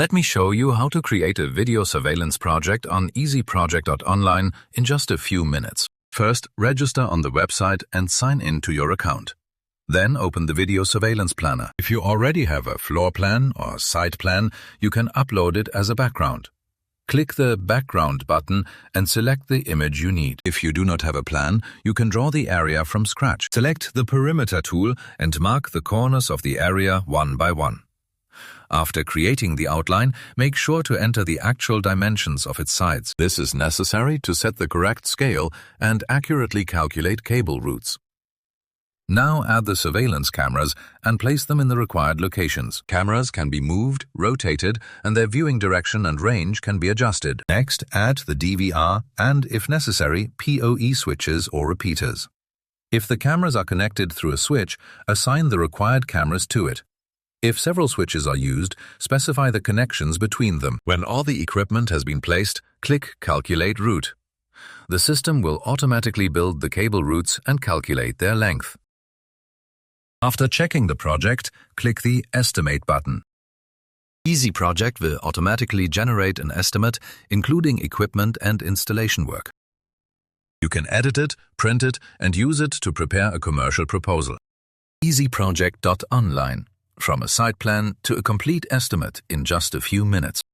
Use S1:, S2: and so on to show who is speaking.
S1: Let me show you how to create a video surveillance project on easyproject.online in just a few minutes. First, register on the website and sign in to your account. Then open the Video Surveillance Planner. If you already have a floor plan or site plan, you can upload it as a background. Click the Background button and select the image you need. If you do not have a plan, you can draw the area from scratch. Select the Perimeter tool and mark the corners of the area one by one. After creating the outline, make sure to enter the actual dimensions of its sides. This is necessary to set the correct scale and accurately calculate cable routes. Now add the surveillance cameras and place them in the required locations. Cameras can be moved, rotated, and their viewing direction and range can be adjusted. Next, add the DVR and, if necessary, PoE switches or repeaters. If the cameras are connected through a switch, assign the required cameras to it. If several switches are used, specify the connections between them. When all the equipment has been placed, click Calculate Route. The system will automatically build the cable routes and calculate their length. After checking the project, click the Estimate button. EasyProject will automatically generate an estimate, including equipment and installation work. You can edit it, print it, and use it to prepare a commercial proposal. easyproject.online. From a site plan to a complete estimate in just a few minutes.